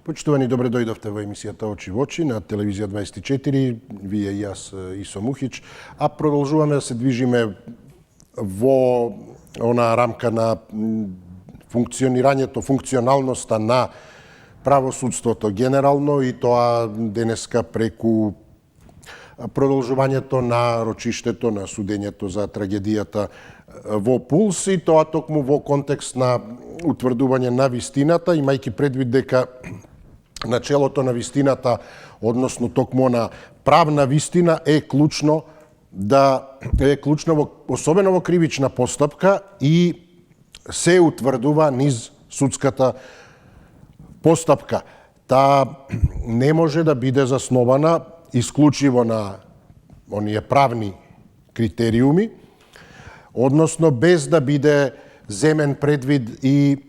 Почитувани, добре дојдовте во емисијата Очи во очи на телевизија 24, вие и јас Исо Мухич, а продолжуваме да се движиме во она рамка на функционирањето, функционалноста на правосудството генерално и тоа денеска преку продолжувањето на рочиштето на судењето за трагедијата во Пулс и тоа токму во контекст на утврдување на вистината, имајќи предвид дека начелото на вистината, односно токму на правна вистина е клучно особено во кривична постапка и се утврдува низ судската постапка. Таа не може да биде заснована исклучиво на оние правни критериуми, односно без да биде земен предвид и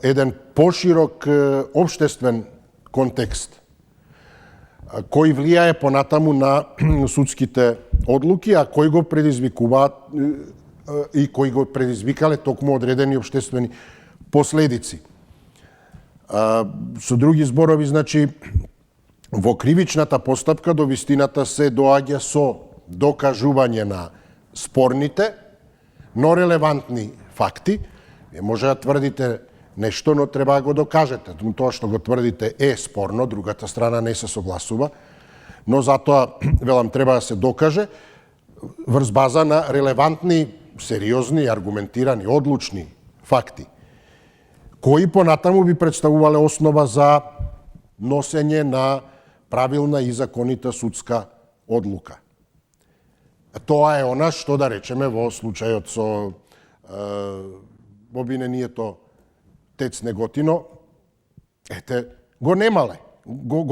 еден поширок општествен контекст кој влијае понатаму на судските одлуки, а кој го предизвикуваат и кои го предизвикале токму одредени општествени последици. Со други зборови, значи, во кривичната постапка до вистината се доаѓа со докажување на спорните, но релевантни факти. Не може да тврдите нешто, но треба да го докажете. Тоа што го тврдите е спорно, другата страна не се согласува, но затоа, велам, треба да се докаже врз база на релевантни, сериозни, аргументирани, одлучни факти, кои понатаму би представувале основа за носење на правилна и законита судска одлука. Тоа е она што, да речеме, во случајот со обвинението Тец Неготино, го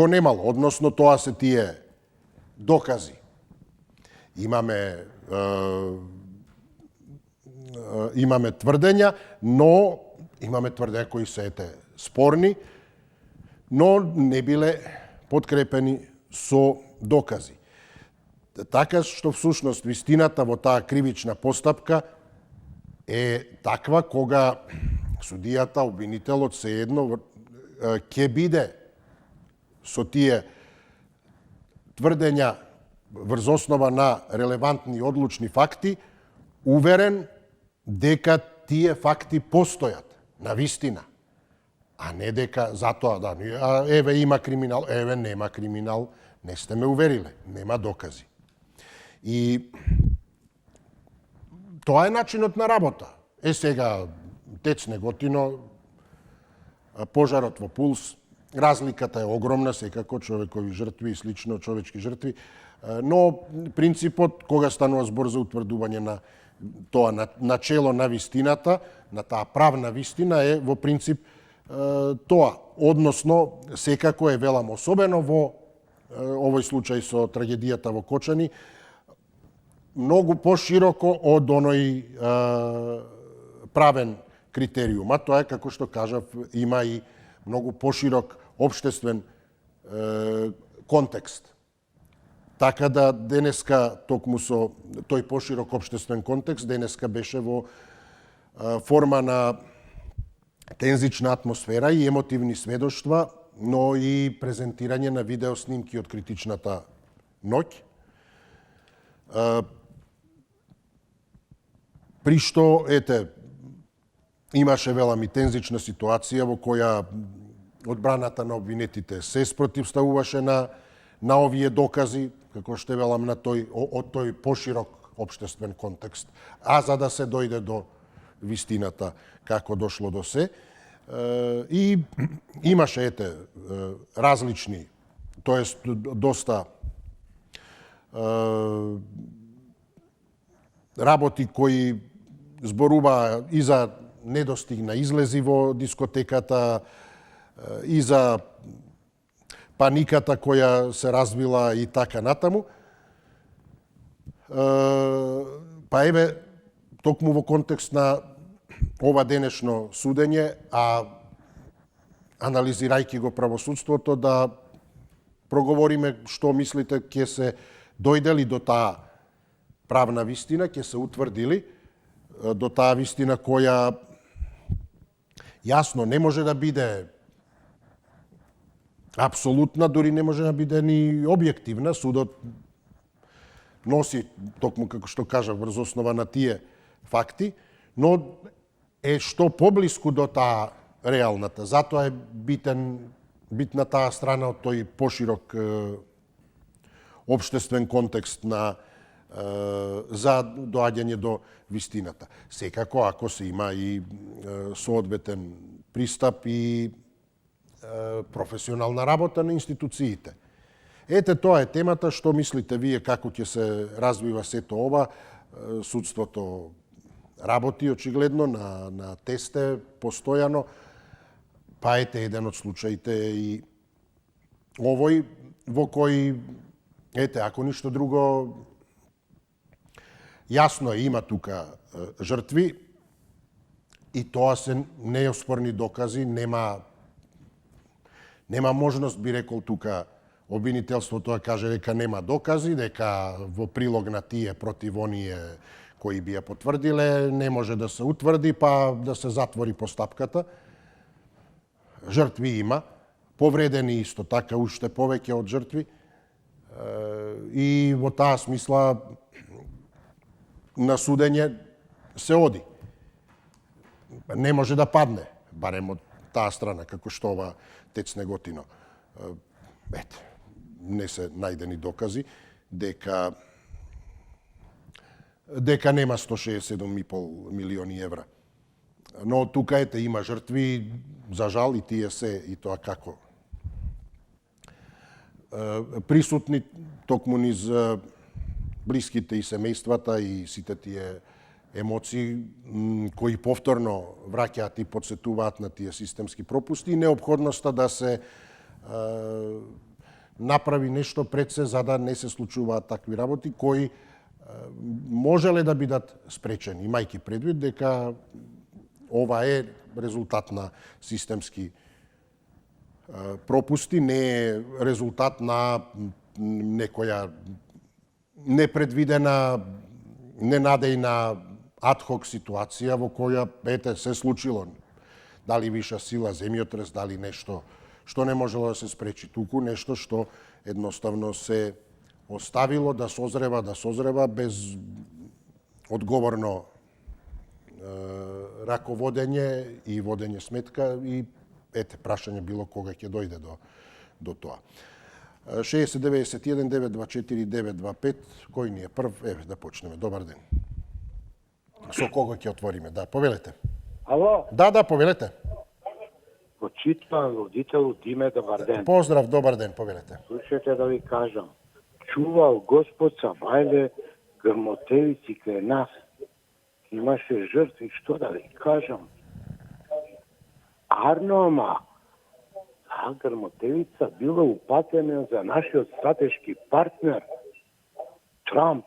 немало, односно тоа се тие докази. Имаме тврдења, но имаме тврдења кои се спорни, но не биле подкрепени со докази. Така што всушност вистината во таа кривична постапка е таква кога судијата, обвинителот сеедно ќе биде со тие тврдења врз основа на релевантни и одлучни факти уверен дека тие факти постојат на вистина, а не дека затоа еве има криминал, еве нема криминал, не сте ме увериле, нема докази. И тоа е начинот на работа. Сега Тец Неготино, пожарот во Пулс, разликата е огромна, секако човекови жртви и слично човечки жртви, но принципот кога станува збор за утврдување на тоа начело на вистината, на таа правна вистина е во принцип тоа, односно секако е, велам, особено во овој случај со трагедијата во Кочани, многу пошироко од оној правен критериум, а тоа е, како што кажав, има и многу поширок општествен контекст. Така да денеска, токму со тој поширок општествен контекст, денеска беше во форма на тензична атмосфера и емотивни сведоштва, но и презентирање на видеоснимки од критичната ноќ, при што, имаше, велам, и тензична ситуација во која одбраната на обвинетите се спротивставуваше на овие докази, како што велам, од тој поширок општествен контекст, а за да се дојде до вистината како дошло до се. И имаше, различни, тоест доста работи кои зборува и за недостиг на излези во дискотеката, и за паниката која се развила и така натаму. Па еве, токму во контекст на ова денешно судење, а анализирајќи го правосудството, да проговориме што мислите ќе се дојдели до таа правна вистина, ќе се утврдили до таа вистина која јасно не може да биде Апсолутна, дури не може да биде ни објективна. Судот носи, токму како што кажав, врз основа на тие факти, но е што поблиску до таа реалната. Затоа е битна таа страна од тој поширок општествен контекст за доаѓање до вистината. Секако, ако се има и соодветен пристап и професионална работа на институциите. Ете, тоа е темата. Што мислите вие како ќе се развива сето ова? Судството работи очигледно на тесте постојано. Па ете, еден од случаите и овој во кој, ете, ако ништо друго, јасно е, има тука жртви и тоа се неоспорни докази, нема можност, би рекол тука, обвинителството да каже дека нема докази, дека во прилог на тие против оние кои би ја потврдиле, не може да се утврди, па да се затвори постапката. Жртви има, повредени исто така, уште повеќе од жртви. И во таа смисла на судење се оди. Не може да падне, барем од таа страна, како што ова Тец Неготино. Ете, не се најдени докази дека нема 167,5 милиони евра. Но тука ете има жртви, за жал и тие се и тоа како присутни токму низ блиските и семејствата и сите тие емоции кои повторно враќаат и подсетуваат на тие системски пропусти и неопходноста да се направи нешто пред се за да не се случуваат такви работи кои можеле да бидат спречени, имајќи предвид дека ова е резултат на системски пропусти, не е резултат на некоја непредвидена, ненадејна адхок ситуација во која ете се случило. Дали виша сила, земјотрес, дали нешто што не можело да се спречи, туку нешто што едноставно се оставило да созрева без одговорно раководење и водење сметка и ете прашање било кога ќе дојде до тоа. 6091 924 925, кој ни е прв? Еве да почнеме. Добар ден. Со кого ќе отвориме? Да, повелете. Ало? Да, повелете. Почитуван родител Диме, добар ден. Поздрав, добар ден, повелете. Слушайте да ви кажам. Чувал Господ Сабајле грмотевици кај нас. Имаше жртви, што да ви кажам. Арнома, таа грмотевица била упатена за нашиот стратешки партнер Трамп.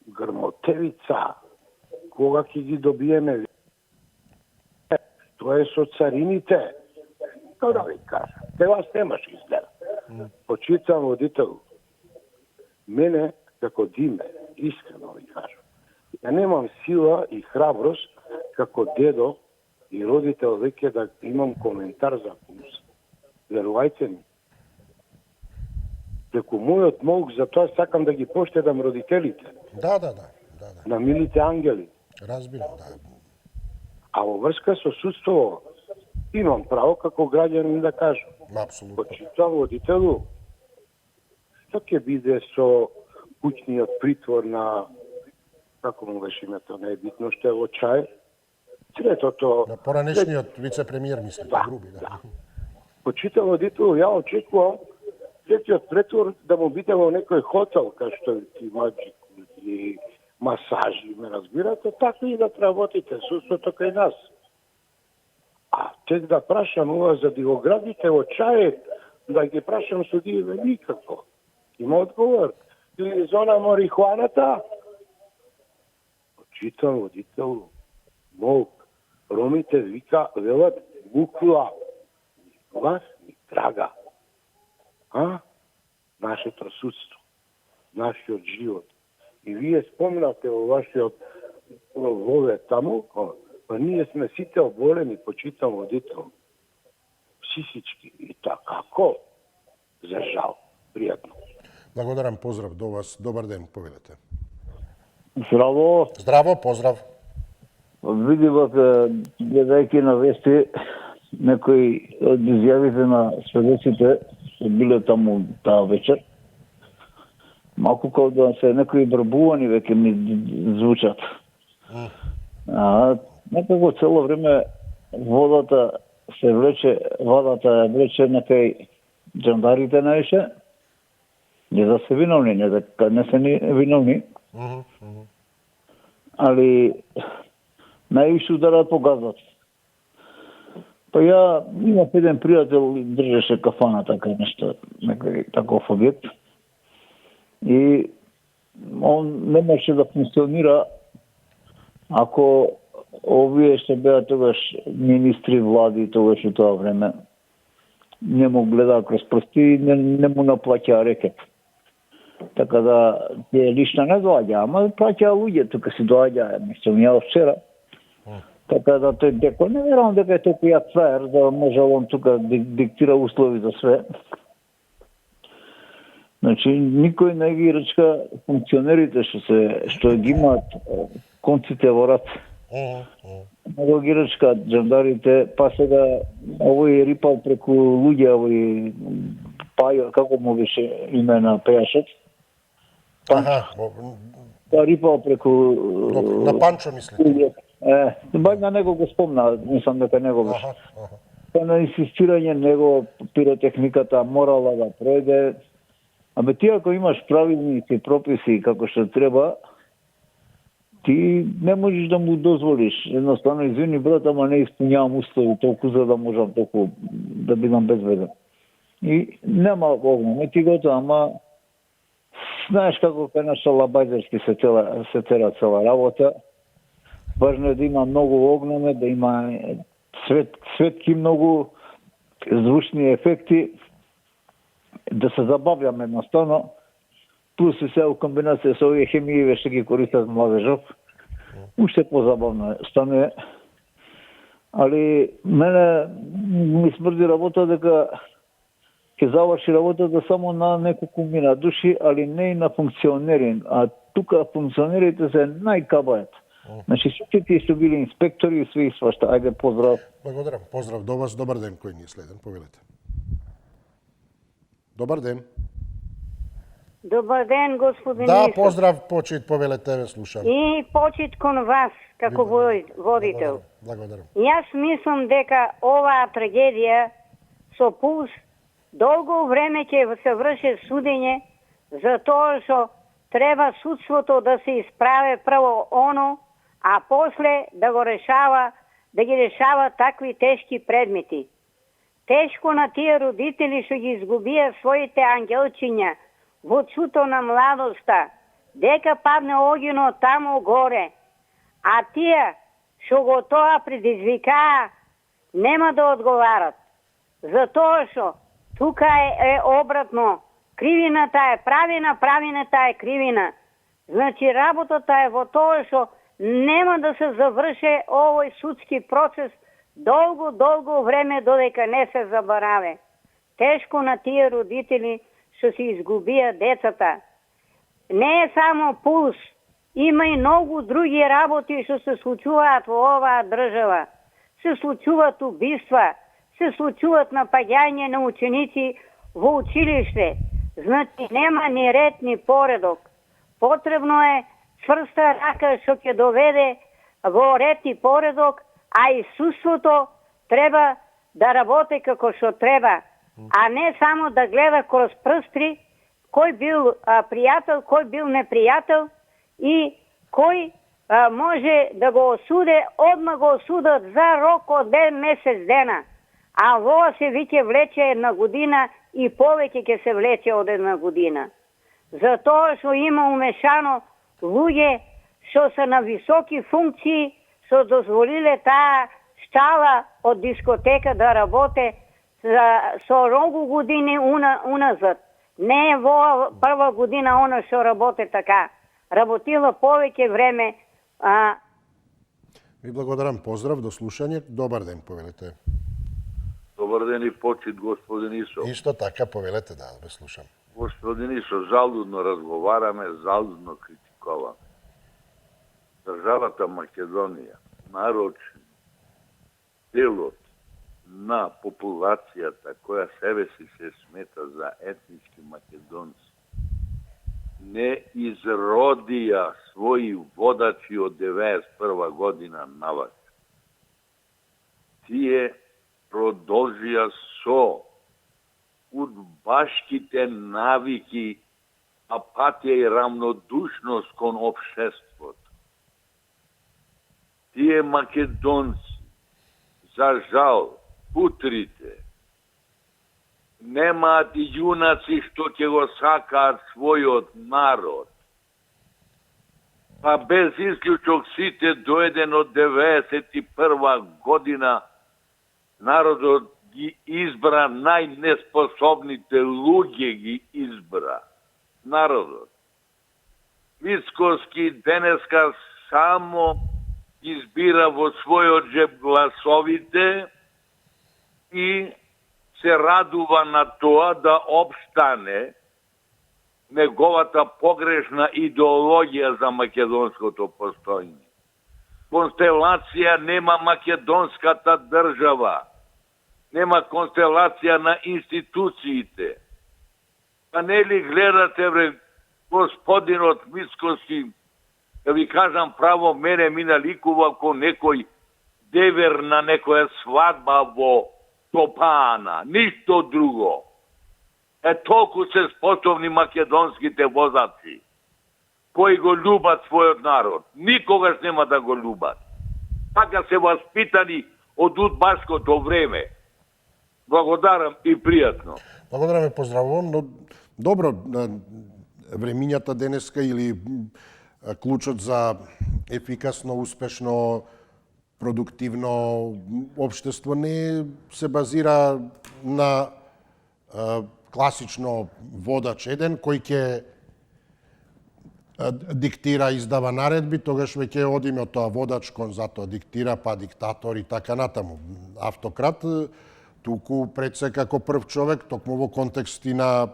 Грмотевица, кога ќе ги добиеме? Тоа е со царините. Тоа да ви кажам. Те вас немаш изгледа. Почитам водител. Мене, како Диме, искрено ви кажам. Ја немам сила и храброст, како дедо и родител, веќе да имам коментар за курс. Верувајте ми. Деку мојот молк, за тоа сакам да ги поштедам родителите. Да. На милите ангели. Разбирам, да. А во врска со судство, имам право како граѓанин да кажам. Апсолутно. Почитам водителу, што ќе биде со куќниот притвор на, како му беше името, не е битно што е во Чај. Третото... На поранешниот вице-премиер, мислите, Груби, да. Почитам водителу, ја очекувам третиот претвор да му биде во некој хотел, кај што ти маджик и масажи, ме разбирате, така и да работите, судството кај нас. А тек да прашам ова за да го градите во Чај, да ги прашам судиеве никако. Има одговор. Или зона марихуаната? Почитам водител, молк, ромите вика, велат букла, глас ни трага. Нашето судство, нашиот живот. И вие спомнате во вашиот вове таму, па ние сме сите оболени, почитам водител. психички и како. За жал. Пријатно. Благодарам, поздрав до вас. Добар ден, повелете. Здраво. Здраво, поздрав. Види вака, гледајќи на вести, некои од изјавите на сведоците се биле таму таа вечер. Малку како да се некои брбувани веќе ми звучат. Некако цело време водата се влече, водата ја влече некај джандарите наише, не да се виновни, не да не се виновни, али највише ударат по газот. Па ја имав еден пријател, држеше кафана, така нешто, некој таков објект. И он не можеше да функционира ако овие што беа тогаш министри, влади тогаш у тоа време не му гледаа кроз прсти и не му наплаќаа рекет. Така да тие лично не доаѓа, ама плаќаа луѓе, тука си доаѓа, мислам ја вчера. Така да тој деко не верувам дека е толку јак фраер да може он тука диктира услови за све. Значи никој не ги речка функционерите што ги имаат конците во рат. Него ги речка джандарите, па сега овој рипал преку луѓе, овој Пајо, како му беше име на пејашот? Па рипал преку на Панчо мислите? Бај на него го спомна, мислам дека него беше. Па на инсистирање него пиротехниката морала да пројде. Абе ти ако имаш правилници, прописи како што треба, ти не можеш да му дозволиш. Едноставно, извини брат, ама не исполнявам услови толку за да можам толку да бидам безбеден. И нема огнен, не ти готово, ама знаеш како кај наша лабајзерски се тера цела работа. Важно е да има многу огнеме, да има светки многу, звучни ефекти, да се забавljаме едноставно, плюс и се у комбинација со овие хемији што ги користат младежов, уште позабавно станува. Али мене ми смрди работа дека ќе заврши работата само на неколку мина души, али не и на функционери. А тука функционерите се најкабајат. Значи сите тие што биле инспектори и све и свашта. Ајде, поздрав. Благодарам. Поздрав до вас. Добар ден, кој ни е следен. Повелете. Добар ден. Добар ден, господин Да, министр. поздрав, почит, повелете, ве слушам. И почит кон вас, како водител. Благодарам. Јас мислам дека оваа трагедија со Пулс долго време ќе се врши судење за тоа што треба судството да се исправе прво оно, а после да го решава, да ги решава такви тешки предмети. Тешко на тие родители што ги изгубија своите ангелчиња во цуто на младоста, дека падне огино таму горе, а тие што го тоа предизвикаа нема да одговарат. Затоа што тука е обратно. Кривината е правина, правината е кривина. Значи работата е во тоа што нема да се заврши овој судски процес долго време додека не се забараве. Тешко на тие родители што се изгубија децата. Не е само Пулс, има и многу други работи што се случуваат во оваа држава. Се случуваат убиства, се случуваат напаѓање на ученици во училиште. Значи нема ни ред ни поредок. Потребно е цврста рака што ќе доведе во ред и поредок, а и судството треба да работи како што треба, а не само да гледа кроз прсти кој бил пријател, кој бил непријател и кој може да го осуде, одма го осудат за рок од 2 месец дена. А во се веќе влече 1 година и повеќе ќе се влече од 1 година. Затоа што има умешано луѓе што се на високи функции, што дозволиле таа штала од дискотека да работе со многу години уназад. Не е во прва година она што работи така. Работила повеќе време. Ви благодарам. Поздрав, до слушање. Добар ден, повелете. Добар ден и почит, господин Исо. Исто така, повелете, да ве слушам. Господин Исо, залудно разговараме, залудно критикуваме. Државата Македонија, нарочен делот на популацијата која себе си се смета за етнички македонци, не изродија своји водачи од 91 година навак. Тие продолжија со удбашките навики, апатија и рамнодушност кон општеството. Тие македонци, за жал, путрите, немаат и јунаци што ќе го сакаат својот народ. Па без исклучок сите доеден од 91 година народот ги избра најнеспособните луѓе ги избра. Народот. Мицкоски денеска само избира во својот джеб гласовите и се радува на тоа да обстане неговата погрешна идеологија за македонското постојње. Констелација нема македонската држава, нема констелација на институциите. Па нели гледате, бре, господинот Мицкоски, да ви кажам право, мене ми наликува ко некој девер на некоја свадба во Топана, ништо друго. Толку се способни македонските возаци, кои го љубат својот народ. Никогаш нема да го љубат. Така се воспитани од удбашкото време. Благодарам и пријатно. Благодарам и поздравувам, но добро, времињата денеска или клучот за ефикасно, успешно, продуктивно општество не се базира на класично водач еден кој ќе диктира, издава наредби, тогаш веќе одиме од тоа водач кон затоа диктира, па диктатор и така натаму. Автократ, туку пред се како прв човек, токму во контексти на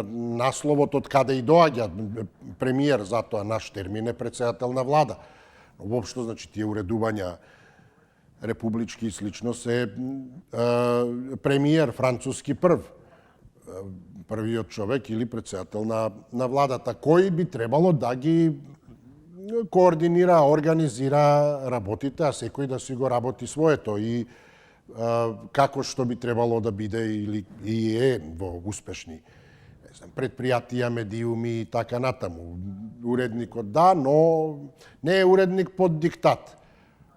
насловот од каде и доаѓа премиер, затоа наш термин е претседател на влада. Воопшто, значи, тие уредувања републички и слично се премиер француски првиот човек или претседател на владата, кој би требало да ги координира, организира работите, а секој да си го работи своето и како што би требало да биде или и е во успешни предпријатија, медиуми и така натаму. Уредникот да, но не е уредник под диктат.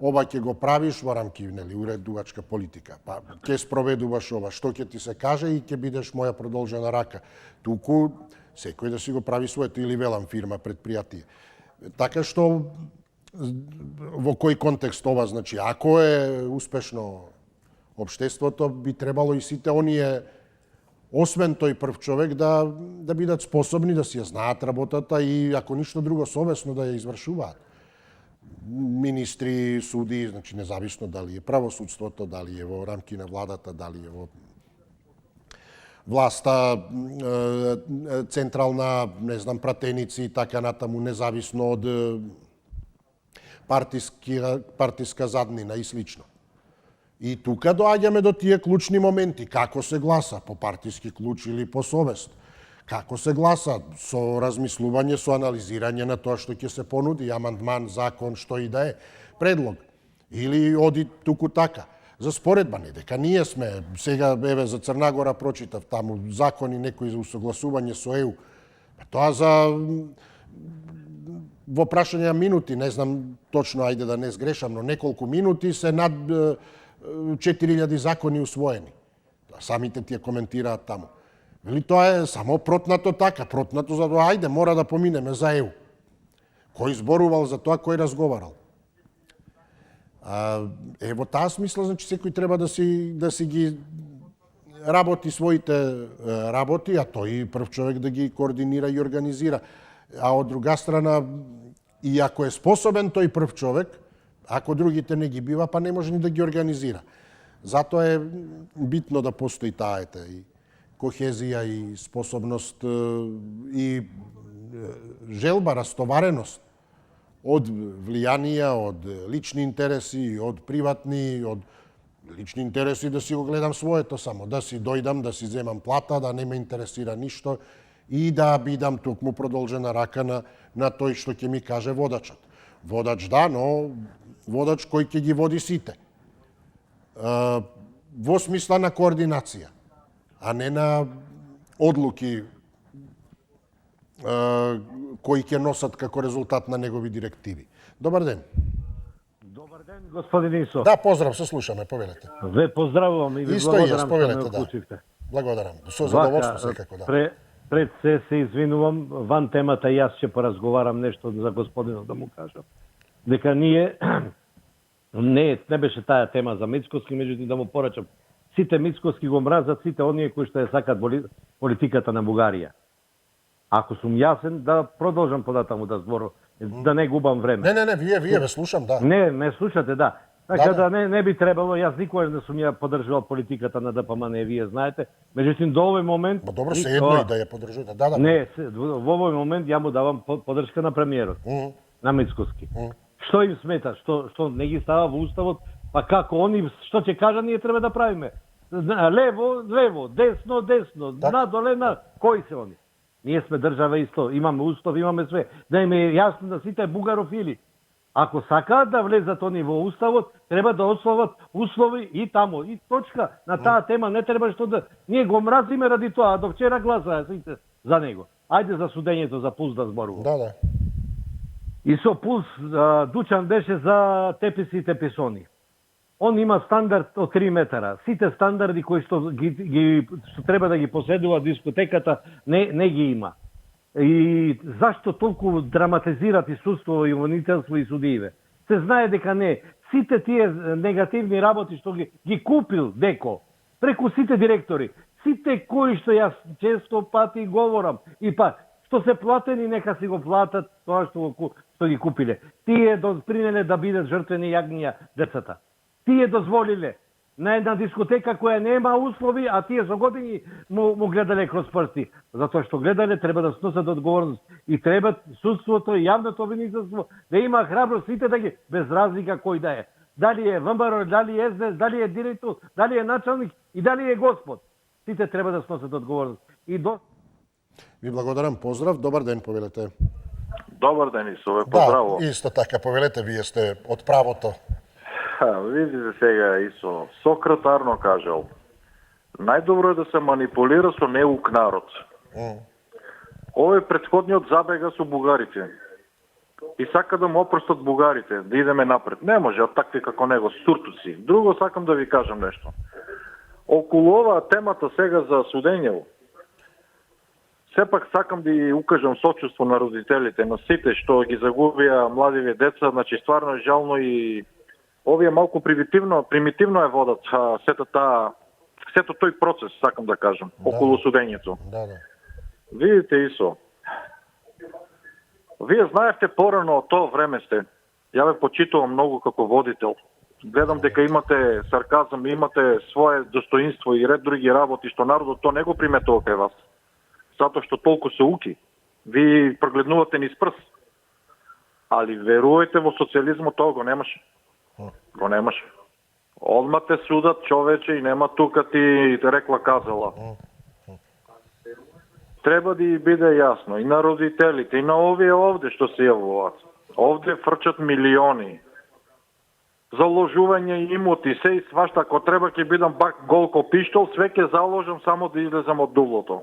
Ова ќе го правиш во рамки, нели, уредувачка политика. Па ќе спроведуваш ова, што ќе ти се каже и ќе бидеш моја продолжена рака. Туку секој да си го прави своето или велам фирма, предпријатие. Така што во кој контекст ова значи, ако е успешно општеството, би требало и сите оние, освен тој прв човек, да бидат способни да си ја знаат работата и, ако ништо друго, совесно да ја извршуваат. Министри, суди, значи независно дали е правосудството, дали е во рамки на владата, дали е во власта, централна, не знам, пратеници и така натаму, независно од партиска заднина и слично. И тука доаѓаме до тие клучни моменти. Како се гласа? По партиски клуч или по совест? Како се гласа? Со размислување, со анализирање на тоа што ќе се понуди, амандман, закон, што и да е, предлог. Или оди туку така. За споредба, не дека ние сме, сега, еве, за Црнагора прочитав таму, закони некои за усогласување со ЕУ. Тоа за во прашање на минути, не знам точно, ајде да не сгрешам, но неколку минути се над 4000 закони усвоени. Самите тие коментираат таму. Вели, тоа е само протнато така, протнато за тоа, ајде, мора да поминеме за ЕУ. Кој зборувал за тоа, кој разговарал? Во таа смисла, значи, секој треба да си ги работи своите работи, а тој прв човек да ги координира и организира. А од друга страна, и ако е способен тој прв човек, ако другите не ги бива, па не може ни да ги организира. Затоа е битно да постои таа и кохезија и способност и желба, растовареност од влијанија, од лични интереси, од приватни, од лични интереси да си го гледам своето само, да си дојдам, да си земам плата, да не ме интересира ништо и да бидам токму продолжена рака на тој што ќе ми каже водачот. Водач да, но водач кој ќе ги води сите. Во смисла на координација, а не на одлуки кои ќе носат како резултат на негови директиви. Добар ден. Добар ден, господин Исо. Да, поздрав, се слушаме, повелете. Ве поздравувам и ви Исто и јас, благодарам што ме повелете, да. уклучивте. Благодарам. Со задоволство секако, да. Пред се извинувам, ван темата јас ќе поразговарам нешто за господинот да му кажам. Дека ние не беше таа тема за Мицкоски, меѓутоа да му порачам. Сите Мицкоски го мразат, сите оние кои што ја сакат политиката на Бугарија. Ако сум јасен, да продолжам податаму да зборам, да не губам време. Не, вие ве слушам, да. Не, ме слушате, да. Така Да. не би требало, јас никој не сум ја поддржувал политиката на ДПМН, вие знаете. Меѓутоа до овој момент... Ба добро, се едно и да ја поддржувате. Да. Не, во овој момент ја му давам поддршка на премиерот, на Мицкоски. Што им смета, што не ги става во уставот, па како они што ќе кажа ние треба да правиме. Лево, десно, надоле, кои се они? Ние сме држава исто, имаме устав, имаме све. Да им е јасно да сите бугарофили. Ако сакаат да влезат они во уставот, треба да ословат услови и тамо, и точка. На таа тема не треба што да... Ние го мразиме ради тоа, а до вчера гласаа сите за него. Ајде за судењето, за Пулс да зборувам. Да. И со Пулс Дучан беше за теписи и теписони. Он има стандард од 3 метара. Сите стандарди кои што што треба да ги поседува дискотеката не ги има. И зашто толку драматизират и судство, и вонителство и судиеве? Се знае дека не. Сите тие негативни работи што ги купил Деко, преку сите директори, сите кои што јас често пати говорам, и па што се платени, нека си го платат тоа што ги купиле. Тие допринеле да бидат жртвени јагниња децата. Тие дозволиле на една дискотека која нема услови, а тие со години му гледале кроз прсти. Затоа што гледале, треба да сносат одговорност. И треба судството и јавното обвинителство да има храброст сите да ги, без разлика кој да е. Дали е ВМРО, дали е СДС, дали е директор, дали е началник и дали е господ. Сите треба да сносат одговорност. Ви благодарам, поздрав, добар ден, повелете. Добар ден, Исо, ве поздравувам. Да, исто така, повелете, вие сте од правото. Видите сега, Исо, Сократ кажал, најдобро е да се манипулира со неук народ. Овој претходниот забега со бугарите. И сака да му опростат бугарите, да идеме напред. Не може, од такви како него, суртуци. Друго сакам да ви кажам нешто. Околу оваа темата сега за судењево, сепак сакам да ја укажам сочувство на родителите, на сите што ги загубија младиве деца, значи стварно е жално и овие малку примитивно е водат сето тој процес, сакам да кажам, околу судењето. Да. Видите, Исо, вие знаевте порано од тоа време сте. Ја ве почитувам многу како водител. Гледам дека имате сарказам, имате свое достоинство и ред други работи што народот то не го приметува кај вас. Затоа што толку се уки. Ви прогледнувате низ прс. Али верувајте, во социализмот тоа го немаше. Го немаше. Одма те судат човече и нема тука ти рекла казала. Треба да и биде јасно и на родителите, и на овие овде што се јавуваат. Овде фрчат милиони. Заложување имоти, се и свашта, ако треба ќе бидам бак гол ко пиштол, све ќе заложам само да излезам од дублото.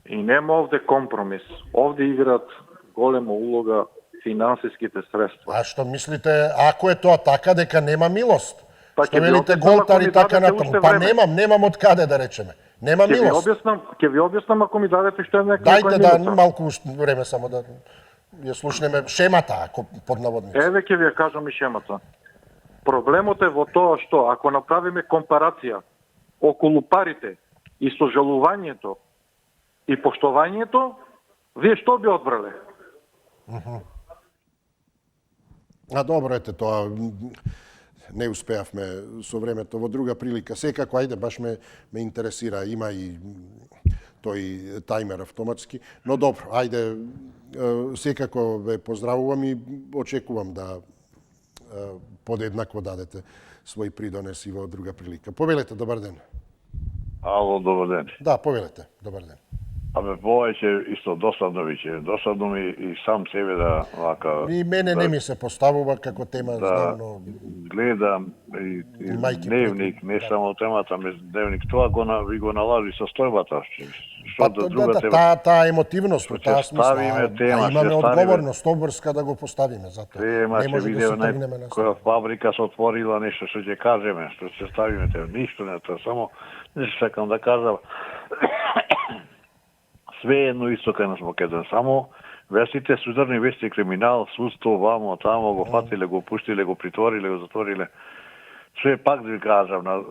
И нема овде компромис. Овде играат голема улога финансиските средства. А што мислите, ако е тоа така, дека нема милост? Па Што велите голтар и така натаму? Па немам од каде да речеме. Нема милост. Ќе ви објаснам ако ми дадете уште некој Дајте да малку време само да ја слушнеме шемата, ако под наводници. Еве ќе ви ја кажам и шемата. Проблемот е во тоа што ако направиме компарација околу парите и сожалувањето и поштованието, вие што би одбрале? А добро, ете тоа. не успеавме со времето во друга прилика. Секако, ајде, баш ме интересира, има и тој тајмер автоматски, но добро, ајде, секако ве поздравувам и очекувам да подеднакво дадете свој придонес и во друга прилика. Повелете, добар ден. Ало, добар ден. Да, повелете, добар ден. Абе, повеќе исто досадно виќе. Досадно ми и сам себе да вака... И мене не ми се поставува како тема, знам, но... гледам и дневник, не само темата, дневник, тоа ви го налажи состојбата. Па, таа емотивност, во таа смисла, имаме одговорност обврска да го поставиме, затоа. Не може да се тргнеме на која фабрика се отворила, нешто што ќе кажеме, што ќе ставиме, ништо не, тоа само нешто сакам да кажам. Све едно исто кај нас Македонија, само вестите, сударни вести, криминал, судство, вамо, тамо, го фатиле, го пуштиле, го притвориле, го затвориле. Све пак да ви кажам на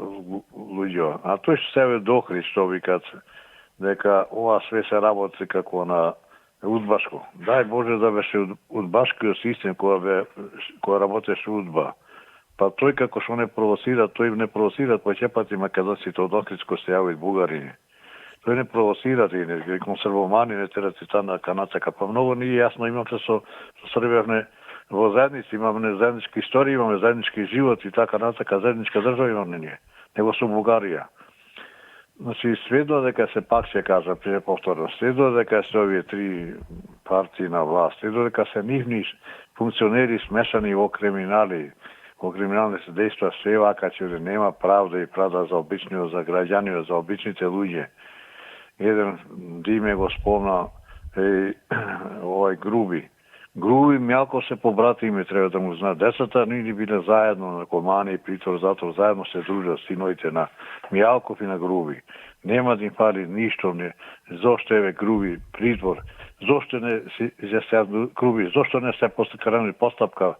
луѓе, а тој што себе дохри, што викат, дека ова све се работи како на удбашко. Дај Боже да беше удбашкиот систем која работеше удба. Па тој како што не провоцира, тој не провоцира, почепати македонците од Охридско се јават бугари. Тој не провоцира и консервомани, не терати на канацака. Па многу ни јасно имаме со Србија во заедници, имаме заеднички истории, имаме заеднички живот и така натака, заедничка држава имаме ние, него со Бугарија. Значи, сведува дека се пак ќе кажа, повторно, сведува дека се овие три партии на власт, сведува дека се нивни функционери смешани во криминални се дејства, све вака че нема правда и правда за обичниот, за граѓаниот, за обичните луѓе. Еден Диме го спомна овој Груби. Груби мјалко се побратими, треба да му знаат. Децата ни биле заедно на комани и притвор, затвор, заедно се дружат синоите на Мјалков и на Груби. Нема да им фали ништо, зошто еве Груби притвор, зошто не се Груби, зошто не се постакарани постапка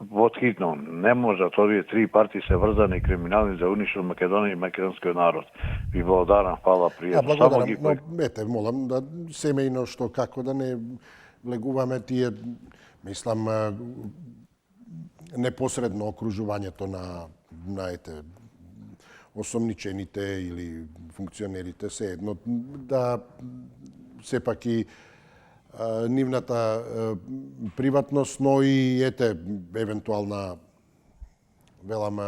во хитно. Не може, овие три партии се врзани криминални за уништен Македонија и македонскиот народ. Ви благодарам, фала, пријатно. Благодарам, но ете, молам да семејно што како да не влегуваме тие, мислам, непосредно окружувањето на ете, осомничените или функционерите, се едно, да сепак и нивната приватност, но и ете, евентуална, велам,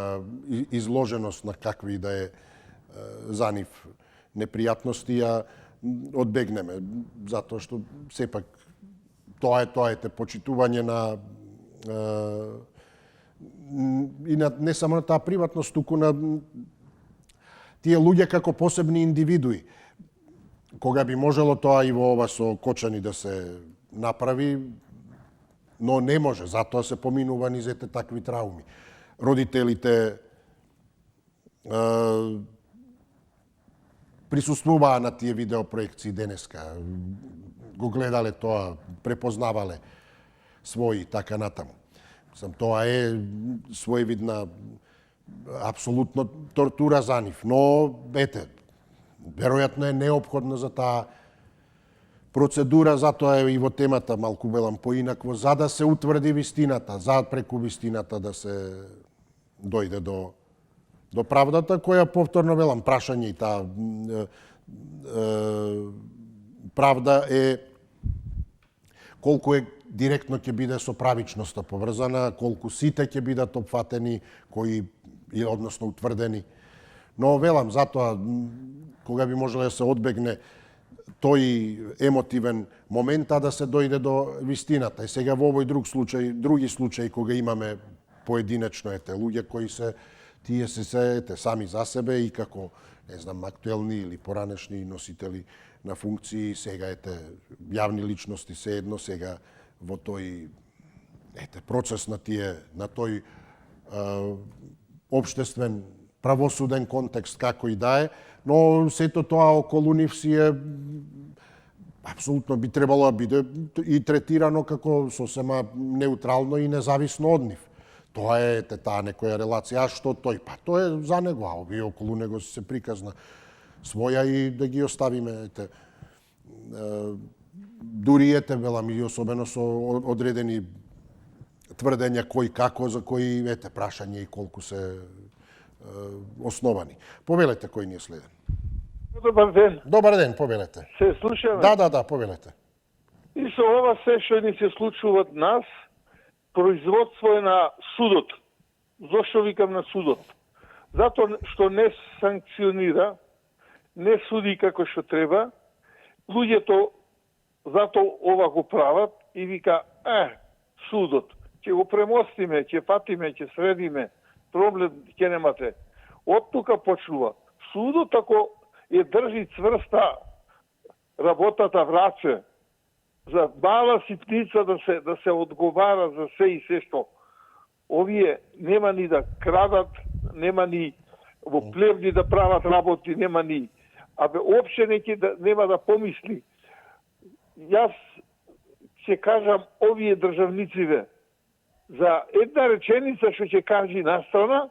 изложеност на какви да е за нив непријатности, ја одбегнеме, затоа што сепак тоа е почитување на и на не само на таа приватност, туку на тие луѓе како посебни индивидуи. Кога би можело тоа и во ова со Кочани да се направи, но не може, затоа се поминува низ ете такви трауми. Родителите присуствуваа на тие видеопроекции денеска, го гледале тоа, препознавале своји така натаму. Тоа е своевидна апсолутно тортура за нив, но ете, веројатно е неопходно за таа процедура, затоа е и во темата малку велам поинакво, за да се утврди вистината, за преку вистината да се дојде до правдата, која повторно велам прашање и таа правда е колку е директно ќе биде со правичноста поврзана, колку сите ќе бидат опфатени, кои односно утврдени. Но велам, затоа, кога би можело да се одбегне тој емотивен момент, а да се дојде до вистината. И сега во овој други случаи, кога имаме поединечно луѓе кои се тие се сами за себе и како, не знам, актуелни или поранешни носители на функции, сега јавни личности се едно, сега во тој процес на тој општествен правосуден контекст како и да е, но сето тоа околу нив си е апсолутно би требало да биде и третирано како сосема неутрално и независно од нив. Тоа е таа некоја релација, а што тој? Па тоа е за него, а овие околу него се приказна своја и да ги оставиме дури велам и особено со одредени тврдења кој како, за кои прашање и колку се основани. Повелете кој ни е следен. Добар ден. Добар ден, повелете. Се слушаме? Да, повелете. И со ова се што ни се случува од нас, производство е на судот. Зошто викам на судот? Затоа што не санкционира, не суди како што треба, луѓето затоа ова го прават и вика, судот, ќе го премостиме, ќе патиме, ќе средиме, проблем ќе немате. Од тука почнува. Судот ако ја држи цврста работата враче, за мала ситница да се одговара за се и се што. Овие нема ни да крадат, нема ни во плевни да прават работи, нема ни. Обше нема да помисли. Јас ќе кажам овие државнициве, за една реченица што ќе кажи настрана,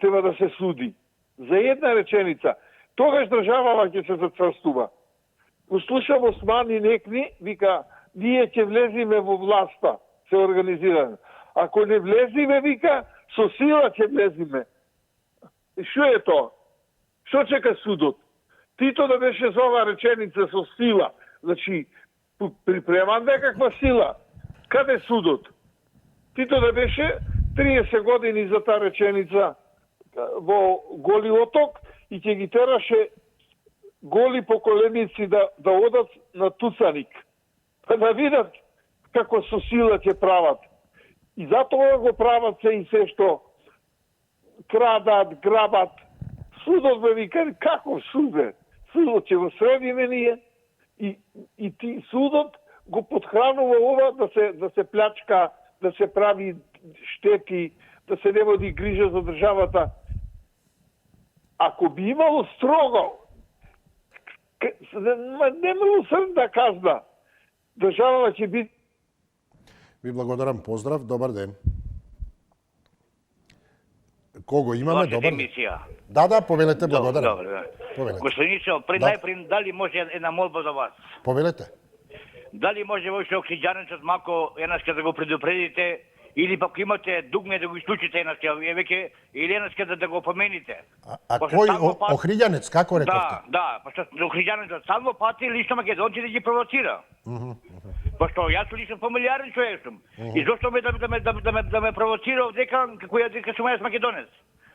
треба да се суди. За една реченица. Тогаш државава ќе се зацврстува. Услушам Османи Некни, вика, ние ќе влезиме во власта, се организираме. Ако не влезиме, вика, со сила ќе влезиме. И што е тоа? Што чека судот? Тито да беше за ова реченица со сила. Значи, припреман некаква сила. Каде судот? Тито да беше 30 години за таа реченица во Голи оток и ќе ги тераше голи поколеници да одат на Туцаник. Па да видат како со сила ќе прават. И затоа го прават се и се што крадат, грабат. Судот бе вика, како суде? Судот ќе го средиме ние и ти судот го подхранува ова да се плячка, да се прави штети, да се не води грижа за државата. Ако би имало строго, немилосрдна казна, државата ќе би... Ви благодарам, поздрав, добар ден. Кого имаме? Добар ден. Да, повелете, благодарам. Повелете. Господин Исо, најпред дали може една молба за вас? Повелете. Дали може војше оксиџанецот мако еднашка да го предупредите или пак имате дугме да го исклучите еднашка веќе или еднашка да го помените? А кој охриѓанец, како рековте? Да, пошто охриѓанецот само пати лично македонци да ги провоцира. Пошто јас лично фамилиарен човек сум. И зошто да ме провоцира дека дека сум јас македонец?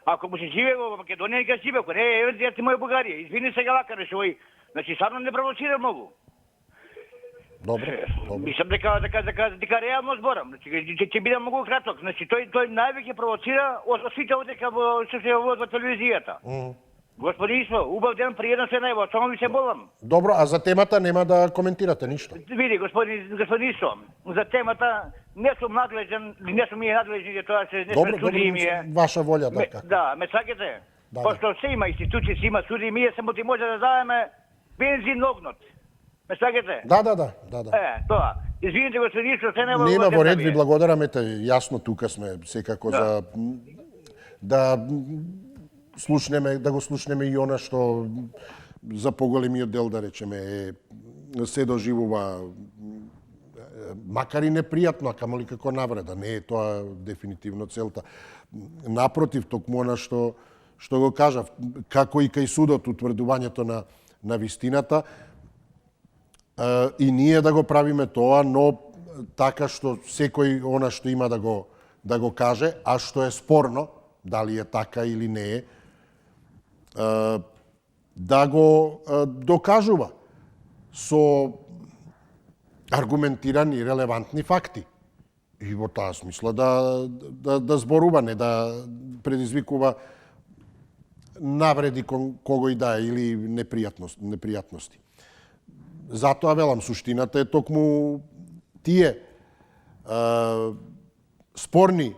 Ако му се живее во Македонија, ќе живее, ако не, јас ти моја Бугарија. Извини сега вака решувај. Значи, сарно не провоцира многу. Добре. Мислам дека реално зборам. Значи, ќе биде многу краток. Значи, тој највеќе провоцира од сите одека што се во телевизијата. Господи Исо, убав ден, приједно се најво, само ви се молам. Добро, а за темата нема да коментирате ништо? Види, господин Исо, за темата не сум надлежен, не сум ние надлежни за тоа се не суди ми е. Ваша волја, така. Да, ме сакате? Пошто се има институции, се има суди, ние само ти може да даваме бензин огнот. Ме сакате? Да. Тоа. Извините, господин Исо, се нема... Нема во ред, ви благодарам, јасно тука сме секако за да го слушнеме и она што за поголемиот дел, да речеме, се доживува макар и непријатно, а камоли како навреда. Не е тоа дефинитивно целта. Напротив, токму она што го кажав, како и кај судот утврдувањето на вистината, и ние да го правиме тоа, но така што секој она што има да го каже, а што е спорно, дали е така или не е, да го докажува со аргументирани и релевантни факти. И во таа смисла да зборува, не да предизвикува навреди кон кого и да е или непријатности. Затоа велам, суштината е токму тие спорни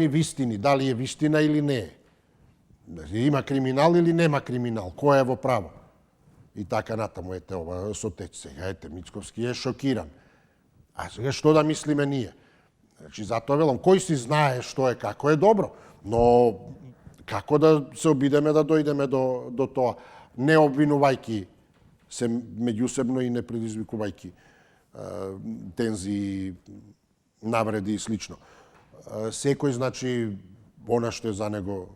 вистини, дали е вистина или не е. Има криминал или нема криминал, кој е во право. И така натаму, ова со теч сега, Мицковски е шокиран. А сега што да мислиме ние? Значи, затоа велам, кој си знае што е, како е добро, но како да се обидеме да дојдеме до тоа, не обвинувајки се меѓусебно и не предизвикувајки тензии, навреди и слично. Секој, значи, она што е за него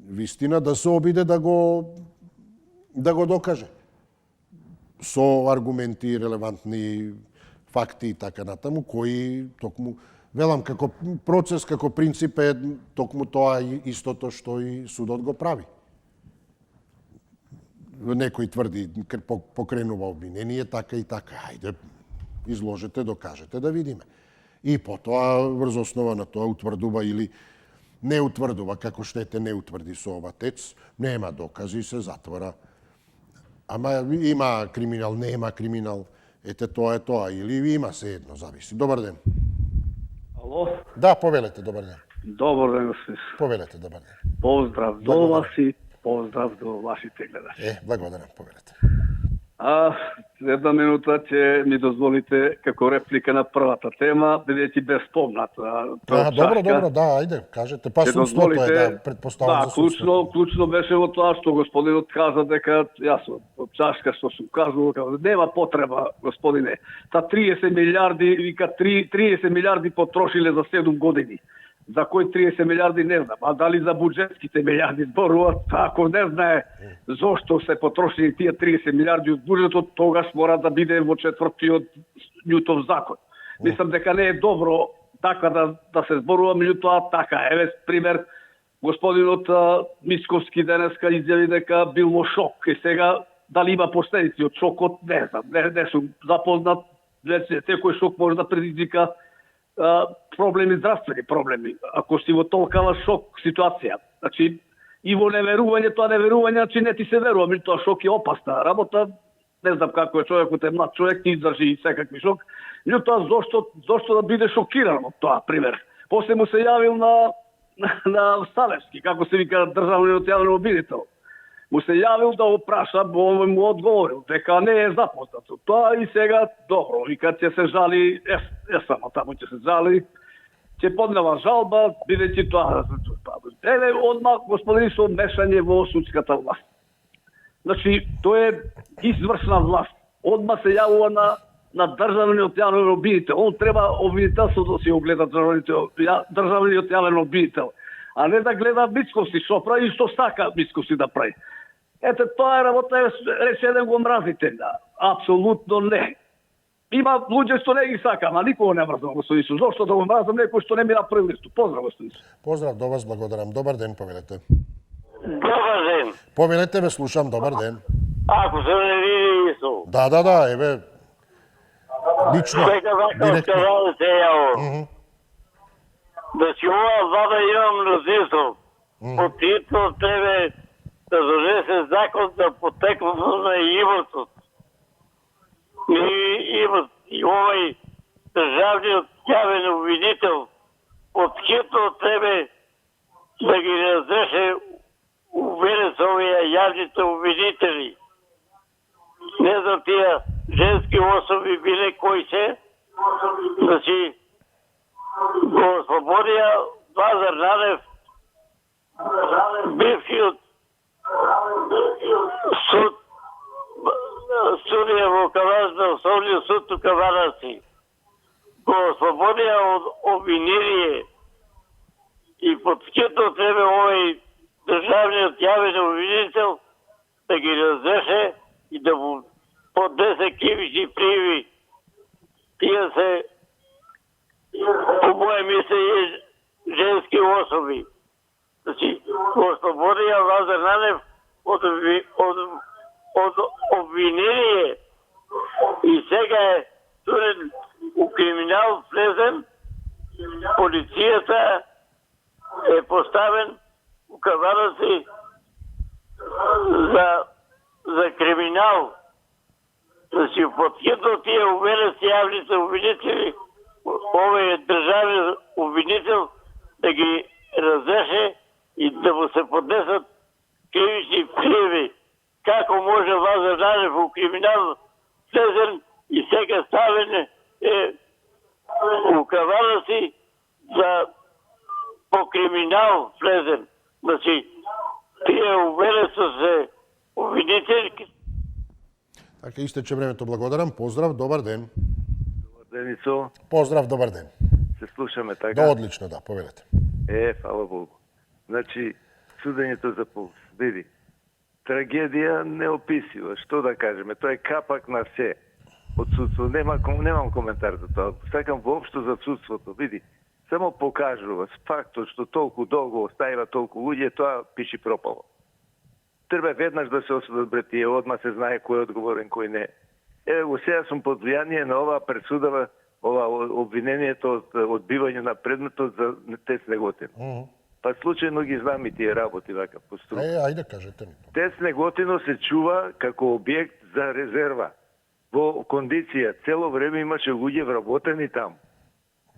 вистина, да се обиде да го докаже. Со аргументи, релевантни факти и така натаму, кои токму, велам, како процес, како принцип е токму тоа истото што и судот го прави. Некој тврди, покренува обвинение, така и така. Ајде, изложете, докажете да видиме. И потоа, врз основа на тоа, утврдува или не утврдува, како штете не утврди со ова тец, нема докази, се затвора. Ама има криминал, нема криминал, ете тоа е тоа, или има се едно, зависи. Добар ден. Ало? Да, повелете, добар ден. Добар ден, господин. Повелете, добар ден. Поздрав до вас и поздрав до вашите гледачи. Благодарам, повелете. Една минута ќе ми дозволите како реплика на првата тема, бидејќи бе спомната. Добро, да, ајде, кажете. Па судството е, да, предпоставам за судството. Клучно беше во тоа што господинот каза дека, јас од чашка што сум кажал, нема потреба, господине. Та 30 милиарди, вика 30 милиарди потрошиле за 7 години. За кои 30 милиарди не знам, а дали за буџетските милиарди зборуват, ако не знае зошто се потрошили тие 30 милиарди од буџетот, тогаш мора да биде во четвртиот Њутов закон. Мислам дека не е добро така да се зборува, меѓутоа така. Еве пример, господинот Мицковски денеска изјави дека бил во шок и сега дали има последици од шокот, не знам, не сум запознат, секој шок може да предизвика проблеми, здравствени проблеми, ако си во толкава шок ситуација. Значи, и во неверување, тоа неверување, значи не ти се верува, тоа шок е опасна работа, не знам како е човекот, е млад човек, ти издржи секакви шок, но тоа зошто да биде шокиран од тоа, пример. После му се јавил на Ставевски, како се вика државниот јавен обвинител. Му се јавил да го праша, му одговорил, дека не е запознат со тоа и сега, добро, вика ќе се жали, само таму ќе се жали, ќе поднева жалба, бидејќи тоа... Еве, одмah, господини, со мешање во судската власт. Значи, тоа е извршна власт. Одмah се јавува на државниот јавен обвинител. Он треба обвинителството да си огледа државниот јавен обвинител, а не да гледа Мицковски што прави и што сака Мицковски да прави. Ете, тоа е работа, рече го мразите. Апсолутно не. Има луѓе што не ги сакам, а никого не мразам, господин Исус. Зошто да го мразам некој што не ми направи листу? Поздрав, господин Исус. Поздрав до вас, благодарам. Добар ден, повелете. Добар ден. Повелете, ве слушам, добар ден. Ако се не види Исус. Да, еве. Лично, директно. Да си ова влада имам мнозинство. Под тито тебе да донесе закон за потеклото на имотот. И овај државниот јавен обвинител под хитно тебе да ги разреше уведен со овие јавните обвинители. Не знам тие женски особи биле кои се, значи го ослободија Лазар Радев, бившиот суд, судија во Каварна, Основниот суд у Каварнаци. Го ослободија од обвинение и под хитно тебе овој државниот јавен обвинител да ги разреше и да му поднесе кривични пријави. Тие се, по моје мислење, женски особи. Значи, го ослободија Лазар Радев од обвинение и сега е турен у криминал влезен, полицијата е поставен у Каварнаци за криминал. Значи, подхитно тие уверености јавните обвинители, овој државен обвинител да ги разреше и да му се поднесат кривични пријави. Како може Лазар Радев во криминал влезен и сега ставен у Каварнаци по криминал влезен. Значи, тие уверености се обвинители. Така, истече времето, благодарам. Поздрав, добар ден. Денисо, Поздрав, добар ден. се слушаме така? Да, одлично, да, повелете. Фала Богу. Значи, судењето за Пулс, види, трагедија неописива, што да кажеме, тоа е капак на се. Од судство, немам коментар за тоа. Сакам воопшто за судството, види, само покажува фактот што толку долго оставива толку луѓе, тоа пиши пропало. Треба веднаш да се осудат бре тие, одма се знае кој е одговорен, кој не. Ево, сега сум под влијание на оваа пресудава, ова обвинението од одбивање на предметот за Тец Неготино. Па случајно ги знам и тие работи вака по струка. Ајде кажете ми. Тец Неготино се чува како објект за резерва. Во кондиција, цело време имаше луѓе вработени таму.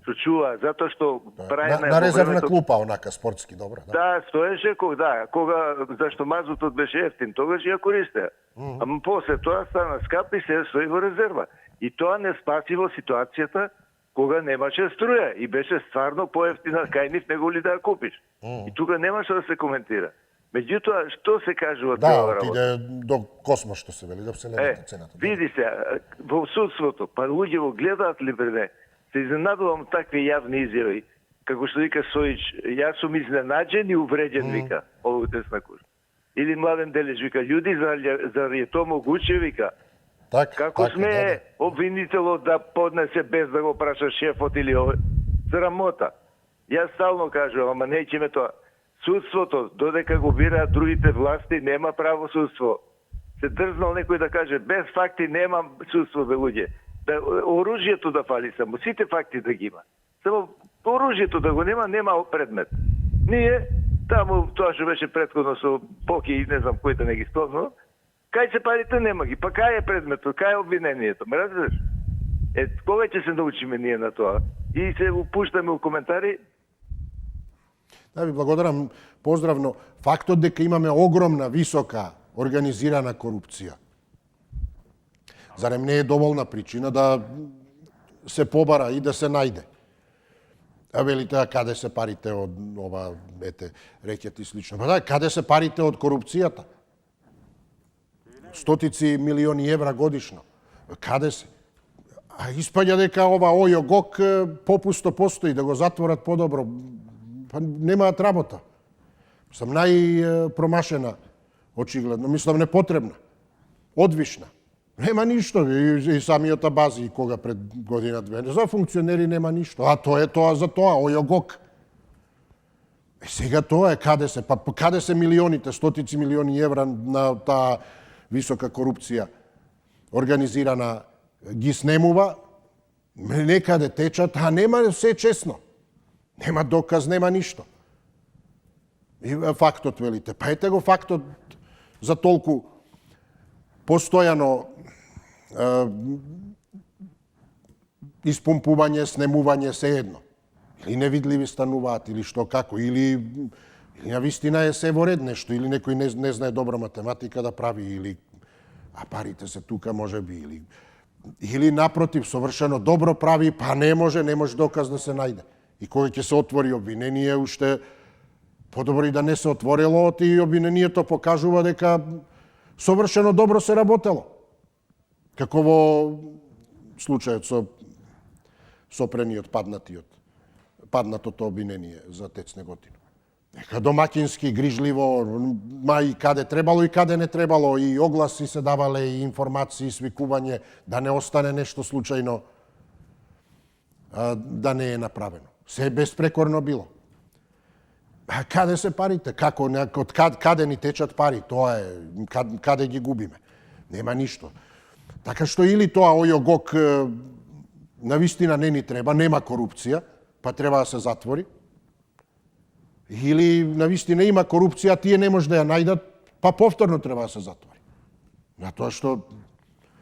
Што чува, затоа што прајна на резервна клупа, онака спортски, добро, да. Да, стоеше кога зашто мазутот беше ефтин, тогаш ја користеа. Ама после тоа стана скап и се стои во резерва. И тоа не спаси во ситуацијата кога немаше струја и беше стварно поевтина кај нив него ли да ја купиш. И тука немаше да се коментира. Меѓутоа, што се кажува тоа работа? Да, отиде до космос, што се вели, до вселената цената. Види се, во судството, па луѓе го гледаат ли бре не? Се изненадувам такви јавни изјави, како што вика Сојич, јас сум изненаđен и увреđен, вика, овој Тесна Куш. Или Младен Делич, вика, људи, зар е тоа могуче, вика? Како сме обвинителот да поднесе без да го праша шефот или овој? Срамота. Јас стално кажувам, ама неќеме тоа. Судството, додека го бираат другите власти, нема право судство. Се дрзнал некој да каже, без факти нема судство, бе луѓе. Да, оружјето да фали само, сите факти да ги има. Само оружјето да го нема предмет. Ние, таму тоа што беше претходно со Поки и не знам кој да не ги спомнал, кај се парите нема ги, па кај е предметот, кај е обвинението, ме разбираш? Кога ќе се научиме ние на тоа? И се упуштаме у коментари. Да ви благодарам, поздравно. Фактот дека имаме огромна, висока, организирана корупција. Зарем не е доволна причина да се побара и да се најде? А велите, а каде се парите од ова, рекет и слично? Па да, каде се парите од корупцијата? Стотици милиони евра годишно. Каде се? А испаѓа дека ова ОЈО-ГОК попусто постои, да го затворат подобро. Па немаат работа. Сам најпромашена, очигледно. Мислам непотребна. Одвишна. Нема ништо. И самиот Абази, кога пред година-две. За функционери нема ништо. А тоа е тоа за тоа, ОЈО-ГОК. Сега тоа е каде се. Па каде се милионите, стотици милиони евра на таа висока корупција организирана ги снемува, некаде течат, а нема се честно. Нема доказ, нема ништо. И фактот, велите. Па ете го фактот за толку постојано испумпување, снемување, се едно. Или невидливи стануваат, или што како, или навистина е се во ред нешто, или некој не знае добра математика да прави, или а парите се тука може би, или напротив, совршено добро прави, па не може доказ да се најде. И кога ќе се отвори обвинение, уште подобро и да не се отворило, и обвинението покажува дека совршено добро се работело. Како во случајот со сопрениот, паднатото обвинение за Тец Неготино. Нека домакински, грижливо, и каде требало и каде не требало, и огласи се давале, и информации, свикување, да не остане нешто случајно да не е направено. Се безпрекорно било. А каде се парите? Како? Од каде ни течат пари? Тоа е, каде ги губиме? Нема ништо. Така што или тоа ОЈО-ГОК навистина не ни треба, нема корупција, па треба да се затвори, или навистина има корупција, тие не може да ја најдат, па повторно треба да се затвори. Затоа што,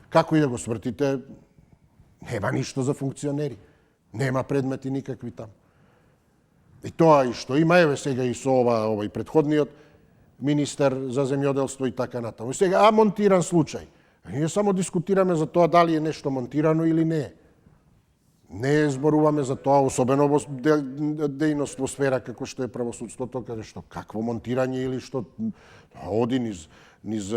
како и да го свртите, нема ништо за функционери. Нема предмети никакви таму. И тоа и што има, еве сега и со овој предходниот министер за земјоделство и така натаму. Сега, монтиран случај. Ние само дискутираме за тоа дали е нешто монтирано или не е. Не зборуваме за тоа, особено во дејност во сфера како што е правосудството, каде што какво монтирање или што оди низ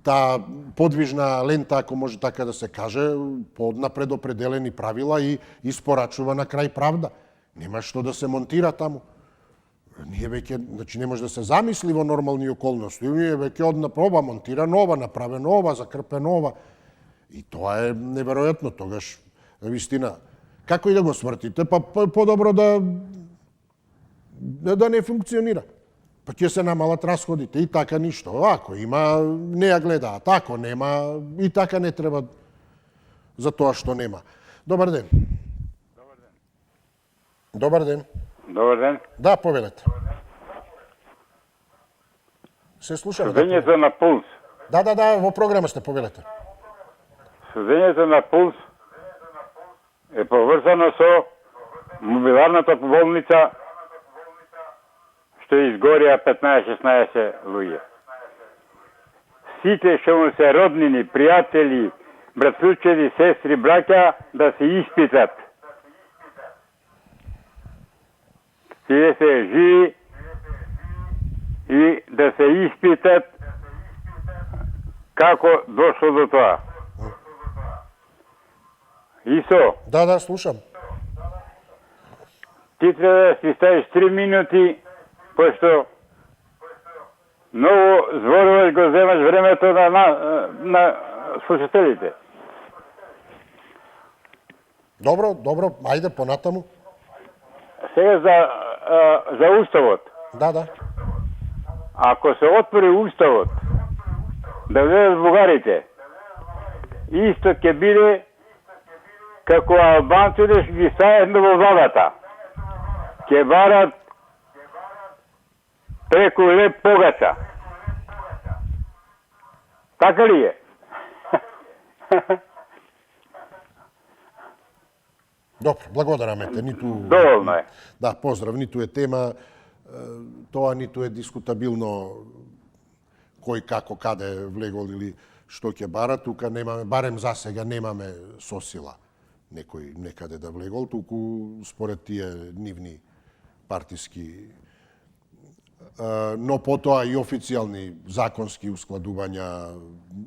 таа подвижна лента, ако може така да се каже, по однапред определени правила и испорачува на крај правда. Нема што да се монтира таму. Ние веќе, значи не може да се замисли во нормални околности. Ние веќе однапроба монтира нова, направе нова, закрпе нова. И тоа е неверојатно тогаш. Вистина, како и да го свртите, па подобро да не функционира. Па ќе се намалат расходите и така ништо. Ако има, не ја гледаат. Ако нема, и така не треба за тоа што нема. Добар ден. Добар ден. Добар ден. Да, повелете. Се слушаме. Судењето на пулс. Да, во програма сте, повелете. Судењето на пулс е поврзано со мобиларната болница што изгорија 15-16 луѓе. Сите што му се роднини, пријатели, братучеди, сестри, браќа да се испитат. Тие се живи и да се испитат како дошло до тоа. Исо. Да, слушам. Ти треба да си ставиш 3 минути, пошто многу зборуваш, го земаш времето на слушателите. Добро, ајде понатаму. Сега за уставот. Да. Ако се отвори уставот, да влезат бугарите, исто ќе биде како албанците што ги стават во владата. Ќе барат преку леп погача. Така ли е? Добро, благодараме те. Доволно е. Да, поздрав, ниту е тема, тоа ниту е дискутабилно кој како каде влегол или што ќе бара. Тука немаме, барем за сега немаме сосила некој некаде да влегол, туку според тие нивни партиски, но потоа и официјални законски ускладувања,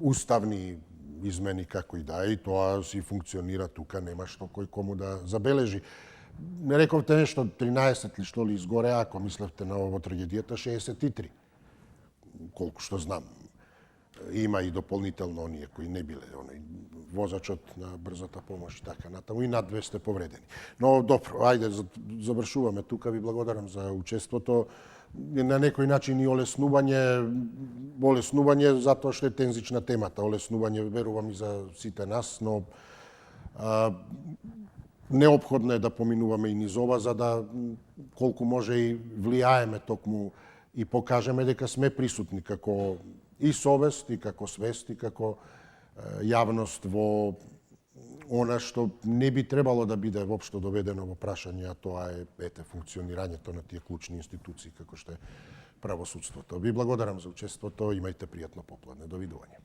уставни измени како и да е, и тоа си функционира тука, нема што кој кому да забележи. Не рековте нешто 13 ли што ли изгоре, ако мислевте на ово трагедијата 63. Колку што знам. Има и дополнително оние кои не биле, возачот на брзата помош и така натаму, и над 200 повредени. Но добро, ајде, завршуваме тука, ви благодарам за учеството. На некој начин и олеснување затоа што е тензична темата. Олеснување, верувам, и за сите нас, но неопходно е да поминуваме и низ ова, за да колку може и влијаеме токму и покажеме дека сме присутни како и совест, и како свест, и како јавност во она што не би требало да биде воопшто доведено во прашање, а тоа е функционирањето на тие клучни институции како што е правосудството. Ви благодарам за учеството, имајте пријатно попладне. Довидување.